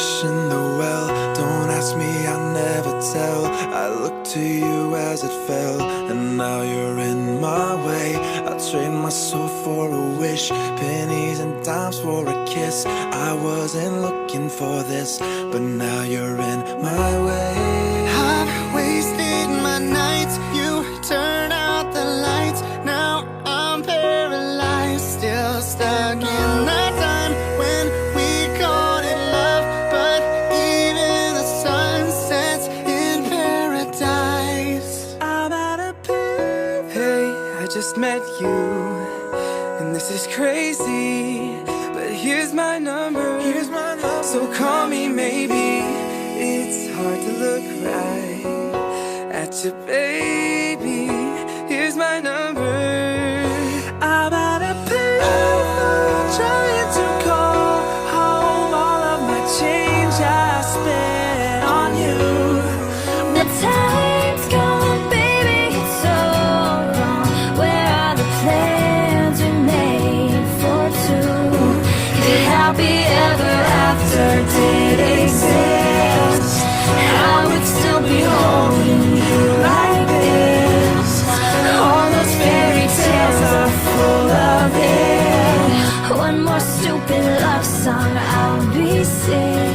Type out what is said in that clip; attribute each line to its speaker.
Speaker 1: fish in the well. Don't ask me, I'll never tell. I looked to you as it fell, and now you're in my way. I'll trade my soul for a wish, pennies and dimes for a kiss. I wasn't looking for this, but now you're in my way.
Speaker 2: I've wasted my nights, you turn out the lights. Now I'm paralyzed, still stuck in that time when we called it love. But even the sun sets in paradise. I'm out of pain.
Speaker 3: Hey, I just met you, and this is crazy, but here's my number. So call me maybe. It's hard to look right at you, baby. Here's my number. I'm out of payphone, trying to call home all of my change I spent on you.
Speaker 4: The time's gone, baby, it's so wrong. Where are the plans we made for two? If happy ever after did exist, I would still be holding you like this. All those fairy tales are full of it. One more stupid love song I'll be singing.